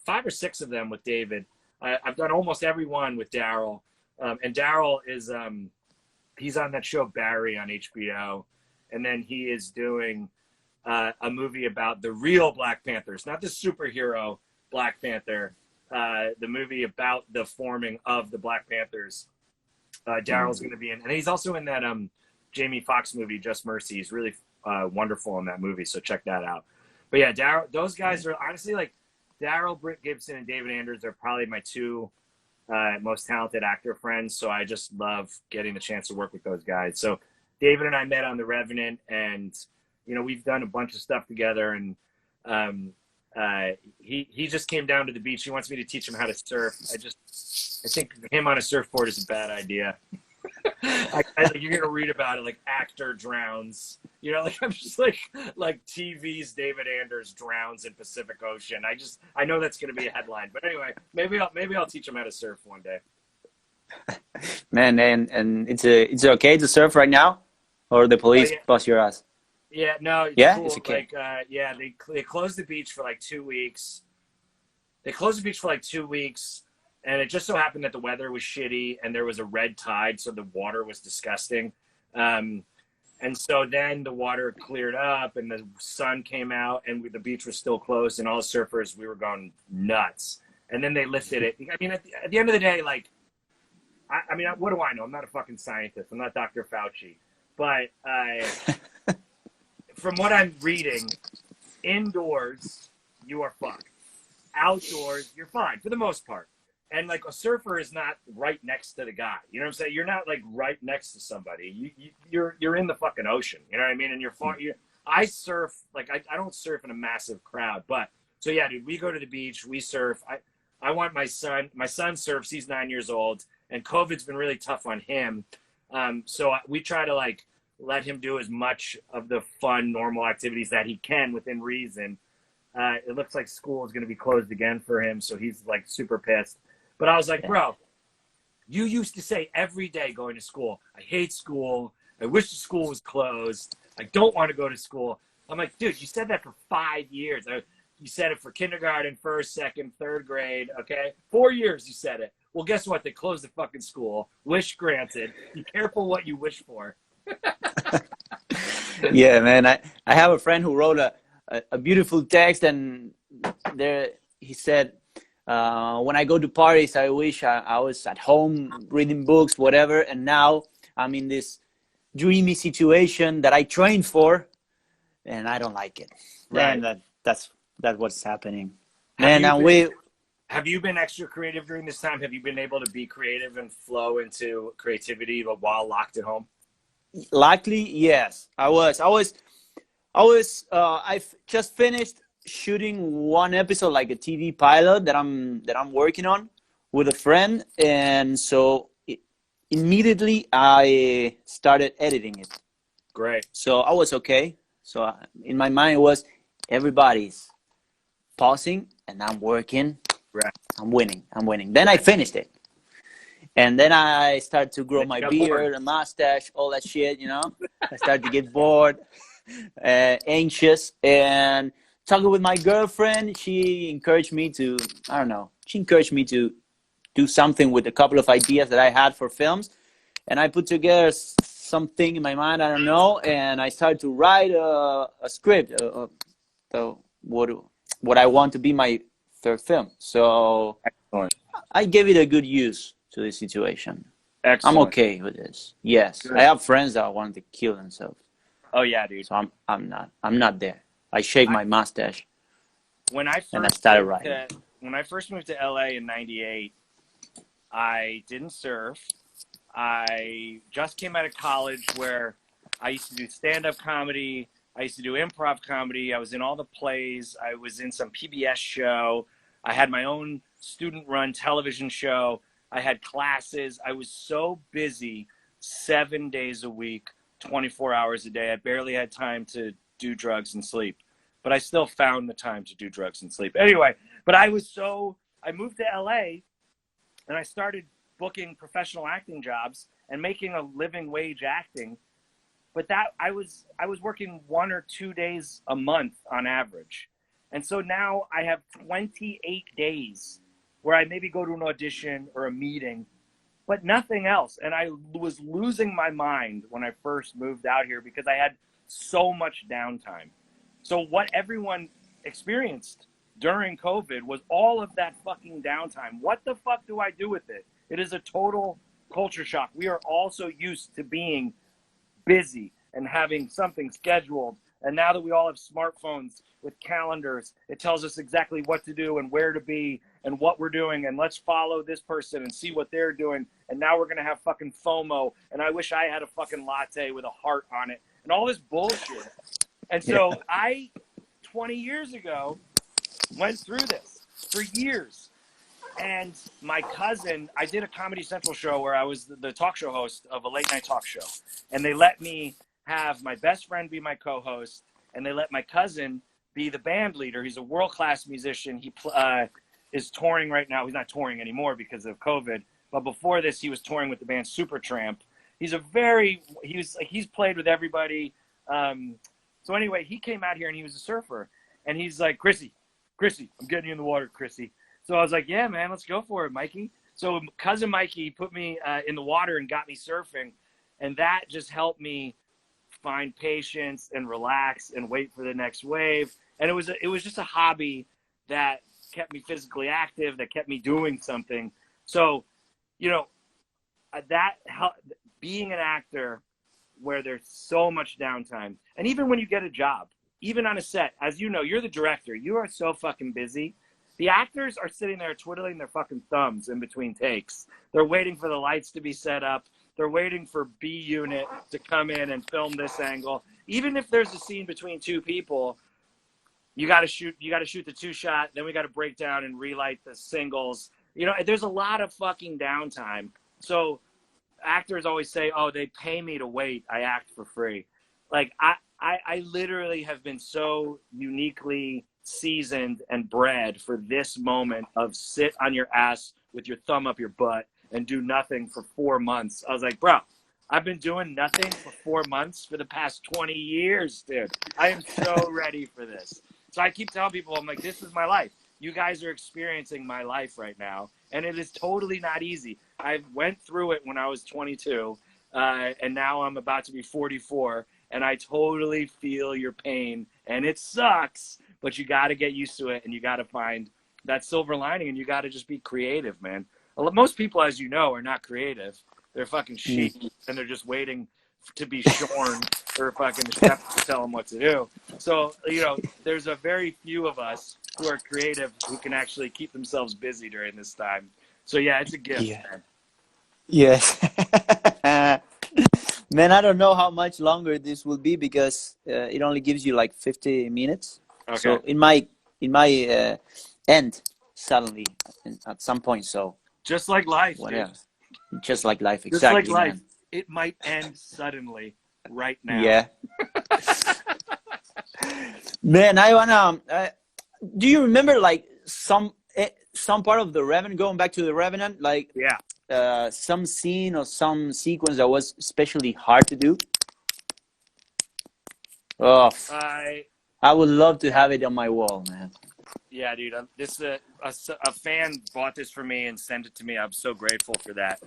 5 or 6 of them with David. I've done almost every one with Daryl. And Daryl is, he's on that show Barry on HBO. And then he is doing a movie about the real Black Panthers, not the superhero Black Panther, the movie about the forming of the Black Panthers. Daryl's going to be in, and he's also in that Jamie Foxx movie, Just Mercy. He's really wonderful in that movie, so check that out. But yeah, Daryl, those guys are honestly like Daryl, Britt Gibson, and David Anders are probably my 2 most talented actor friends. So I just love getting the chance to work with those guys. So David and I met on the Revenant, and you know, we've done a bunch of stuff together. And he just came down to the beach. He wants me to teach him how to surf. I think him on a surfboard is a bad idea. You're gonna read about it, like actor drowns. You know, like I'm just like TV's David Anders drowns in Pacific Ocean. I know that's gonna be a headline. But anyway, maybe I'll teach him how to surf one day. Man, and it's okay to surf right now, or the police bust your ass? Yeah, no, cool. It's okay. Like, they closed the beach for like 2 weeks. And it just so happened that the weather was shitty and there was a red tide, so the water was disgusting. And so then the water cleared up and the sun came out and the beach was still closed, and all the surfers, we were going nuts. And then they lifted it. I mean, at the end of the day, like, I mean, what do I know? I'm not a fucking scientist. I'm not Dr. Fauci. But from what I'm reading, indoors, you are fucked. Outdoors, you're fine for the most part. And like a surfer is not right next to the guy. You know what I'm saying? You're not like right next to somebody. You're in the fucking ocean. You know what I mean? And you're far. I surf, like I don't surf in a massive crowd, but so yeah, dude, we go to the beach, we surf. I want my son surfs. He's 9 years old, and COVID's been really tough on him. So we try to like let him do as much of the fun, normal activities that he can within reason. It looks like school is going to be closed again for him, so he's like super pissed. But I was like, bro, you used to say every day going to school, I hate school. I wish the school was closed. I don't want to go to school. I'm like, dude, you said that for 5 years. You said it for kindergarten, first, second, third grade, okay? 4 years you said it. Well, guess what? They closed the fucking school. Wish granted. Be careful what you wish for. Yeah, man. I have a friend who wrote a beautiful text, and there he said, When I go to parties, I wish I was at home reading books, whatever. And now I'm in this dreamy situation that I trained for, and I don't like it. Right. And that's what's happening. Have you been extra creative during this time? Have you been able to be creative and flow into creativity while locked at home? Luckily, yes. I've just finished shooting one episode, like a TV pilot that I'm working on with a friend, and so immediately I started editing it. Great. So I was okay. So in my mind it was, everybody's pausing and I'm working. Right. I'm winning. Then I finished it. And then I started to grow my beard, a mustache, all that shit, you know. I started to get bored, anxious, and talking with my girlfriend, she encouraged me to do something with a couple of ideas that I had for films. And I put together something in my mind, I don't know, and I started to write a script, what I want to be my third film. So excellent. I gave it a good use to the situation. Excellent. I'm okay with this. Yes, good. I have friends that wanted to kill themselves. Oh yeah, dude. So I'm not there. I shaved my mustache. When I started writing. When I first moved to LA in '98, I didn't surf. I just came out of college where I used to do stand-up comedy. I used to do improv comedy. I was in all the plays. I was in some PBS show. I had my own student-run television show. I had classes. I was so busy 7 days a week, 24 hours a day. I barely had time to do drugs and sleep. But I still found the time to do drugs and sleep. Anyway, but I moved to LA and I started booking professional acting jobs and making a living wage acting. But that I was working 1 or 2 days a month on average. And so now I have 28 days where I maybe go to an audition or a meeting, but nothing else. And I was losing my mind when I first moved out here because I had so much downtime. So what everyone experienced during COVID was all of that fucking downtime. What the fuck do I do with it? It is a total culture shock. We are all so used to being busy and having something scheduled. And now that we all have smartphones with calendars, it tells us exactly what to do and where to be and what we're doing. And let's follow this person and see what they're doing. And now we're going to have fucking FOMO. And I wish I had a fucking latte with a heart on it and all this bullshit. And so I, 20 years ago, went through this for years. And my cousin, I did a Comedy Central show where I was the talk show host of a late night talk show. And they let me have my best friend be my co-host. And they let my cousin be the band leader. He's a world-class musician. He is touring right now. He's not touring anymore because of COVID. But before this, he was touring with the band Supertramp. He's played with everybody. So anyway, he came out here and he was a surfer. And he's like, Chrissy, I'm getting you in the water, Chrissy. So I was like, yeah, man, let's go for it, Mikey. So cousin Mikey put me in the water and got me surfing. And that just helped me find patience and relax and wait for the next wave. And it was just a hobby that kept me physically active, that kept me doing something. So, you know, being an actor where there's so much downtime, and even when you get a job, even on a set, as you know, you're the director, you are so fucking busy. The actors are sitting there twiddling their fucking thumbs in between takes. They're waiting for the lights to be set up. They're waiting for B unit to come in and film this angle. Even if there's a scene between two people, you got to shoot the two shot. Then we got to break down and relight the singles. You know, there's a lot of fucking downtime. So actors always say, oh, they pay me to wait. I act for free. Like I literally have been so uniquely seasoned and bred for this moment of sit on your ass with your thumb up your butt and do nothing for 4 months. I was like, bro, I've been doing nothing for 4 months for the past 20 years, dude. I am so ready for this. So I keep telling people, I'm like, this is my life. You guys are experiencing my life right now. And it is totally not easy. I went through it when I was 22, and now I'm about to be 44. And I totally feel your pain. And it sucks, but you got to get used to it. And you got to find that silver lining, and you got to just be creative, man. Most people, as you know, are not creative. They're fucking sheep, and they're just waiting to be shorn for fucking chef to tell them what to do. So, you know, there's a very few of us who are creative who can actually keep themselves busy during this time. So yeah, it's a gift, man. Yes. Man, I don't know how much longer this will be because it only gives you like 50 minutes. Okay. So in my end suddenly at some point. So just like life, whatever. Dude. Just like life, exactly. Just like life, man. It might end suddenly right now. Yeah. Man, I wanna. Do you remember like some part of the Revenant? Going back to the Revenant, like some scene or some sequence that was especially hard to do. Oh, I would love to have it on my wall, man. Yeah, dude. This a fan bought this for me and sent it to me. I'm so grateful for that.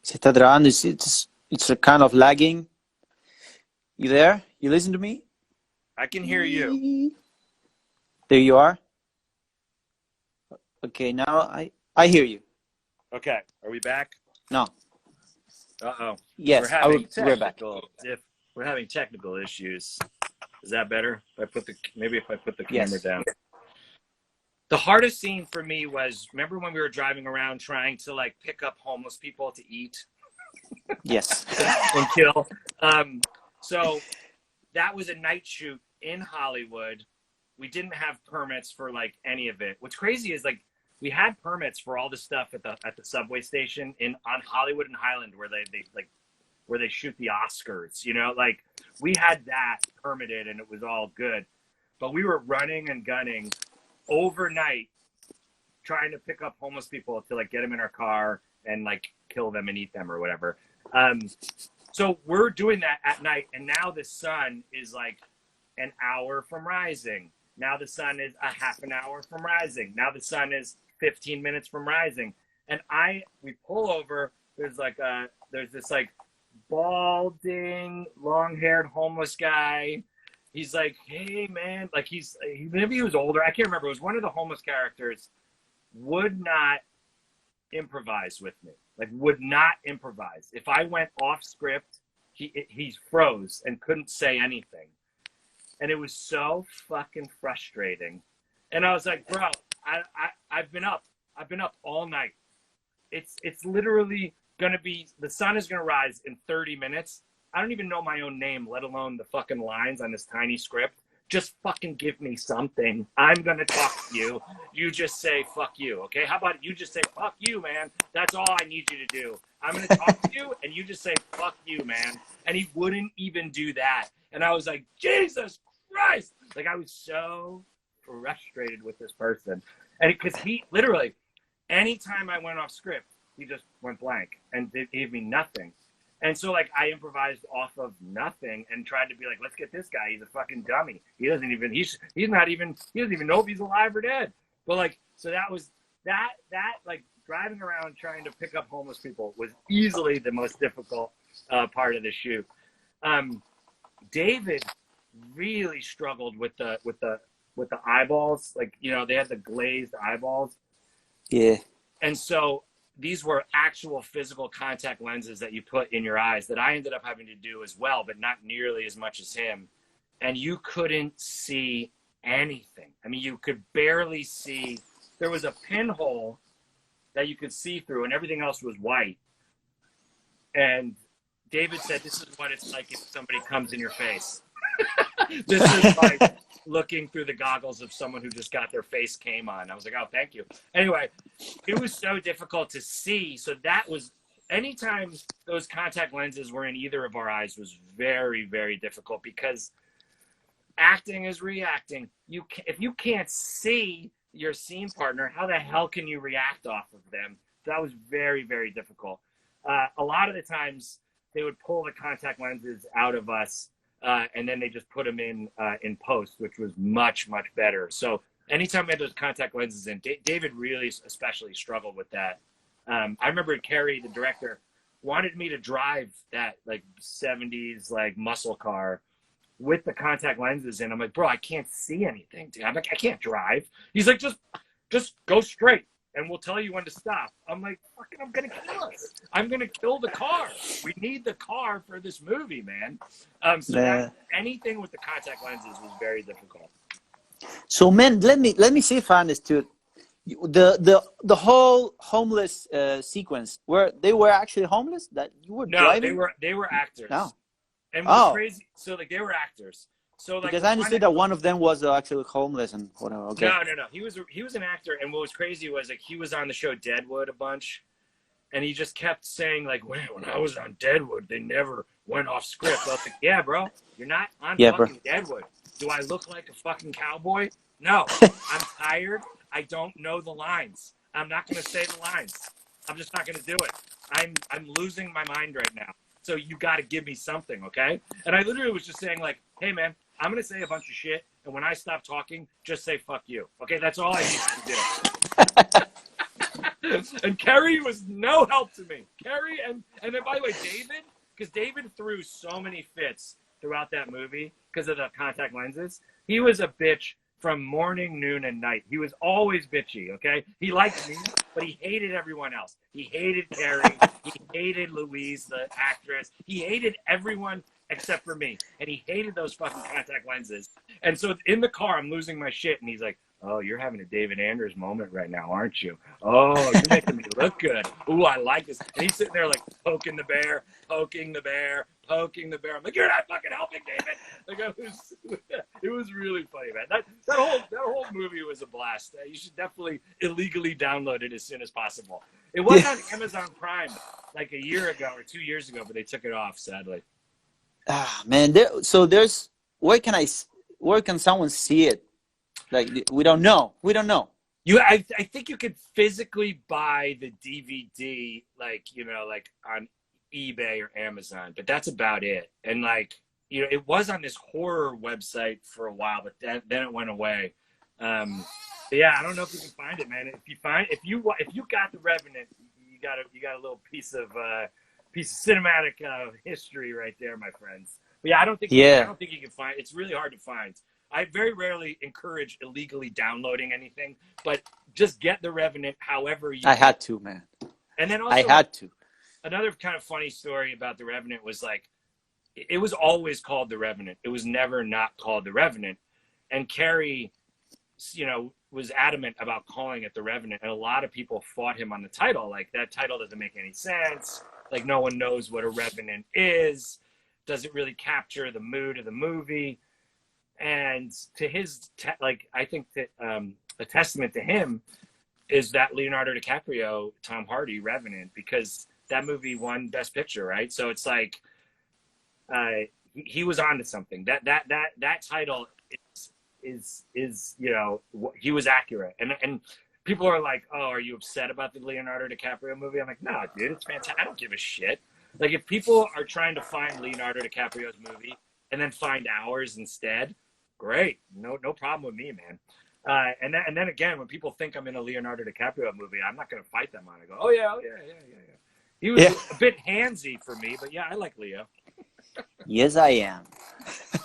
Se está trabando. It's a kind of lagging. You there? You listen to me? I can hear you. There you are. Okay, now I hear you. Okay, are we back? No. Uh-oh. Yes, we're back. We're having technical issues. Is that better? If I put the camera down. The hardest scene for me was, remember when we were driving around trying to like pick up homeless people to eat? Yes. And kill. So that was a night shoot in Hollywood. We didn't have permits for like any of it. What's crazy is like we had permits for all the stuff at the subway station on Hollywood and Highland where they shoot the Oscars, you know, like we had that permitted and it was all good. But we were running and gunning overnight trying to pick up homeless people to like get them in our car and like kill them and eat them or whatever. So we're doing that at night, and now the sun is like an hour from rising. Now the sun is a half an hour from rising. Now the sun is 15 minutes from rising. And we pull over, there's this like balding, long-haired homeless guy. He's like, hey man, like maybe he was older. I can't remember. It was one of the homeless characters would not improvise with me. Like would not improvise. If I went off script, he froze and couldn't say anything. And it was so fucking frustrating. And I was like, bro, I've been up all night. It's literally gonna be, the sun is gonna rise in 30 minutes. I don't even know my own name, let alone the fucking lines on this tiny script. Just fucking give me something. I'm gonna talk to you. You just say fuck you, okay? How about you just say fuck you, man? That's all I need you to do. I'm gonna talk to you, and you just say fuck you, man. And he wouldn't even do that. And I was like, Jesus Christ! Like I was so frustrated with this person, and because he literally, anytime I went off script, he just went blank and they gave me nothing. And so like I improvised off of nothing and tried to be like, let's get this guy. He's a fucking dummy. He doesn't even know if he's alive or dead. But like, so that was that like driving around trying to pick up homeless people was easily the most difficult part of the shoot. David really struggled with the eyeballs. Like, you know, they had the glazed eyeballs. Yeah. And so these were actual physical contact lenses that you put in your eyes that I ended up having to do as well, but not nearly as much as him. And you couldn't see anything. I mean, you could barely see. There was a pinhole that you could see through and everything else was white. And David said, this is what it's like if somebody comes in your face. This is like looking through the goggles of someone who just got their face came on. I was like, oh, thank you. Anyway, it was so difficult to see. So that was, anytime those contact lenses were in either of our eyes was very, very difficult because acting is reacting. If you can't see your scene partner, how the hell can you react off of them? That was very, very difficult. A lot of the times they would pull the contact lenses out of us and then they just put them in post, which was much, much better. So anytime I had those contact lenses in, David really especially struggled with that. I remember Carrie, the director, wanted me to drive that like 70s like muscle car with the contact lenses in. I'm like, bro, I can't see anything, dude. I'm like, I can't drive. He's like, just go straight and we'll tell you when to stop. I'm like, fucking, I'm gonna kill us. I'm gonna kill the car. We need the car for this movie, man. So anything with the contact lenses was very difficult. So, man, let me see if I understood the whole homeless sequence. Where they were actually homeless, that you were driving? they were actors. No. And what was crazy, so like they were actors. So like because I understood that one of them was actually homeless and whatever. Okay. No. He was an actor, and what was crazy was like he was on the show Deadwood a bunch, and he just kept saying like, when I was on Deadwood, they never went off script. I was like, yeah, bro, you're not on fucking Deadwood. Do I look like a fucking cowboy? No. I'm tired. I don't know the lines. I'm not gonna say the lines. I'm just not gonna do it. I'm losing my mind right now. So you got to give me something, okay? And I literally was just saying like, hey man, I'm gonna say a bunch of shit, and when I stop talking, just say fuck you, okay? That's all I need to do. And Kerry was no help to me. Kerry and then by the way, David, because David threw so many fits throughout that movie because of the contact lenses. He was a bitch from morning, noon, and night. He was always bitchy, okay? He liked me, but he hated everyone else. He hated Carrie. He hated Louise, the actress. He hated everyone except for me. And he hated those fucking contact lenses. And so in the car, I'm losing my shit. And he's like, oh, you're having a David Anders moment right now, aren't you? Oh, you're making me look good. Ooh, I like this. And he's sitting there like poking the bear, poking the bear, poking the bear. I'm like, you're not fucking helping, David. Like it was really funny, man. That whole movie was a blast. You should definitely illegally download it as soon as possible. It was on Amazon Prime like a year ago or 2 years ago, but they took it off, sadly. Ah, man. Where can someone see it? Like, we don't know. I think you could physically buy the DVD, like, like on eBay or Amazon, but that's about it. And like, it was on this horror website for a while, but then it went away. But yeah, I don't know if you can find it, man. If you got the Revenant, you got a little piece of cinematic history right there, my friends. But yeah, I don't think you can find. It's really hard to find. I very rarely encourage illegally downloading anything, but just get the Revenant however you. I had to, man. And then also, I had to. Another kind of funny story about the Revenant was like, it was always called the Revenant. It was never not called the Revenant. And Carrie, was adamant about calling it the Revenant, and a lot of people fought him on the title. Like, that title doesn't make any sense. Like, no one knows what a Revenant is. Doesn't really capture the mood of the movie. And to his, I think that a testament to him is that Leonardo DiCaprio, Tom Hardy, Revenant, because that movie won Best Picture, right? So it's like he was onto something. That title is he was accurate. And people are like, oh, are you upset about the Leonardo DiCaprio movie? I'm like, no, dude, it's fantastic. I don't give a shit. Like, if people are trying to find Leonardo DiCaprio's movie and then find ours instead, great, no problem with me, man. And then again, when people think I'm in a Leonardo DiCaprio movie, I'm not going to fight them on it. I go, oh yeah. He was a bit handsy for me, but yeah, I like Leo. Yes, I am.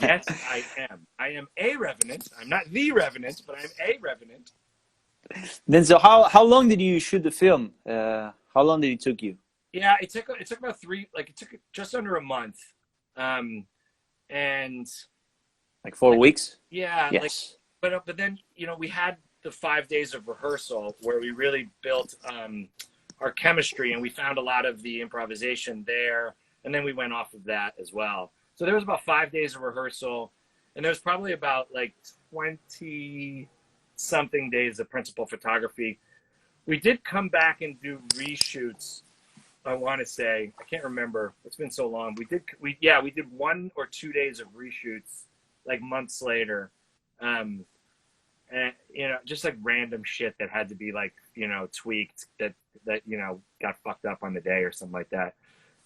Yes, I am. I am a Revenant. I'm not the Revenant, but I'm a Revenant. Then, so how long did you shoot the film? How long did it took you? Yeah, it took about it took just under a month, and like 4 weeks. Yeah, yes. But then we had the 5 days of rehearsal where we really built our chemistry, and we found a lot of the improvisation there, and then we went off of that as well. So there was about 5 days of rehearsal, and there was probably about like 20 something days of principal photography. We did come back and do reshoots. I want to say, I can't remember. It's been so long. We did 1 or 2 days of reshoots like months later. And just like random shit that had to be like, tweaked that got fucked up on the day or something like that.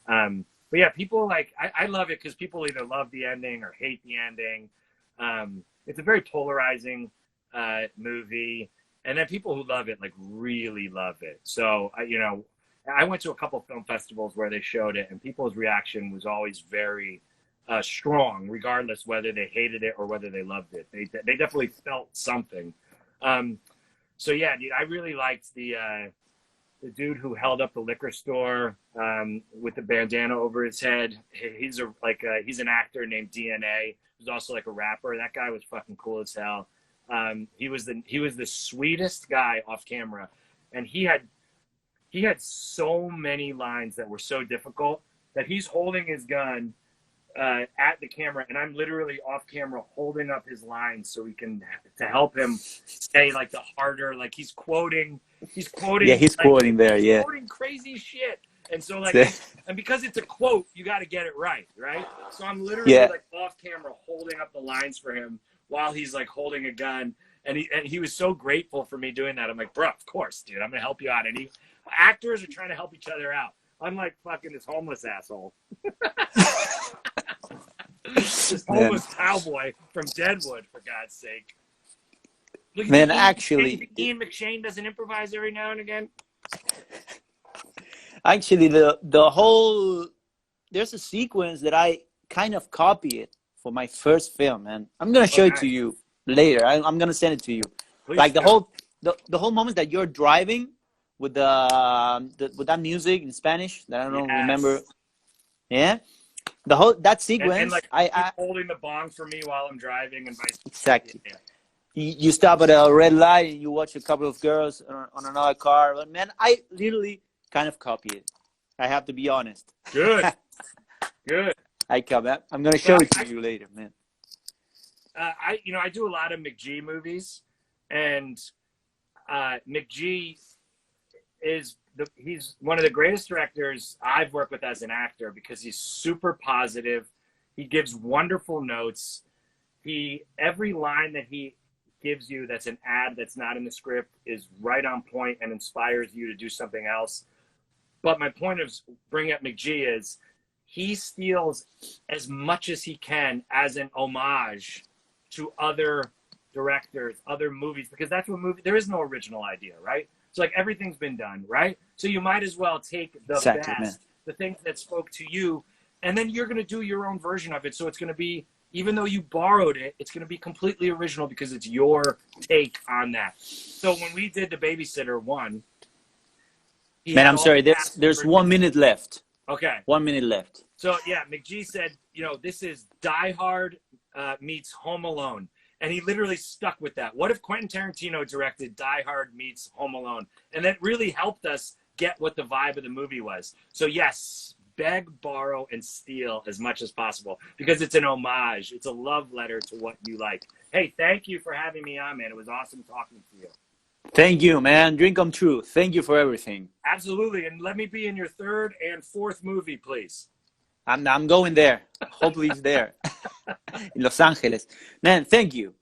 But yeah, people like, I love it because people either love the ending or hate the ending. It's a very polarizing movie, and then people who love it like really love it. So you know, I went to a couple film festivals where they showed it, and people's reaction was always very strong, regardless whether they hated it or whether they loved it. They definitely felt something. So yeah, dude, I really liked the dude who held up the liquor store with the bandana over his head. He's an actor named DNA. He's also like a rapper. That guy was fucking cool as hell. He was the sweetest guy off camera, and he had so many lines that were so difficult that he's holding his gun at the camera, and I'm literally off camera holding up his lines so we can to help him say like the harder, like he's quoting. Yeah, he's like, quoting there. he's Yeah, quoting crazy shit, and so like, and because it's a quote, you got to get it right? So I'm literally like off camera holding up the lines for him while he's like holding a gun, and he was so grateful for me doing that. I'm like, bro, of course, dude, I'm gonna help you out. And actors are trying to help each other out. I'm like fucking this homeless asshole. This homeless cowboy from Deadwood, for God's sake. Look, man, actually, Ian McShane doesn't improvise every now and again. Actually, the whole there's a sequence that I kind of copied for my first film, and I'm gonna show it to you later. I'm gonna send it to you. Please like the whole moment that you're driving with with that music in Spanish that I don't remember. Yeah. That sequence, and like I holding the bong for me while I'm driving, and vice versa. Exactly. Yeah. You stop at a red light and you watch a couple of girls on another car. But man, I literally kind of copied it. I have to be honest. Good. I'm gonna show it to you later, man. I do a lot of McG movies, and McG is he's one of the greatest directors I've worked with as an actor because he's super positive. He gives wonderful notes. Every line that he gives you that's an ad that's not in the script is right on point and inspires you to do something else. But my point of bringing up McG is he steals as much as he can as an homage to other directors, other movies, because that's what there is no original idea, right? So like everything's been done, right? So you might as well take the best, the thing that spoke to you, and then you're going to do your own version of it. So it's going to be, even though you borrowed it, it's going to be completely original because it's your take on that. So when we did The Babysitter 1, man, I'm sorry, there's 1 minute left. Okay. 1 minute left. So yeah, McG said, this is Die Hard meets Home Alone. And he literally stuck with that. What if Quentin Tarantino directed Die Hard meets Home Alone? And that really helped us get what the vibe of the movie was. So yes, beg, borrow, and steal as much as possible because it's an homage. It's a love letter to what you like. Hey, thank you for having me on, man. It was awesome talking to you. Thank you, man. Dream come true. Thank you for everything. Absolutely. And let me be in your third and fourth movie, please. I'm going there. Hopefully it's there. In Los Angeles. Man, thank you.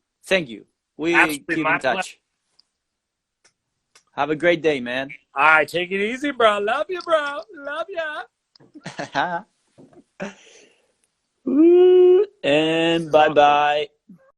We Absolutely, keep in touch. Have a great day, man. All right, take it easy, bro. Love you, bro. Love ya. And bye-bye.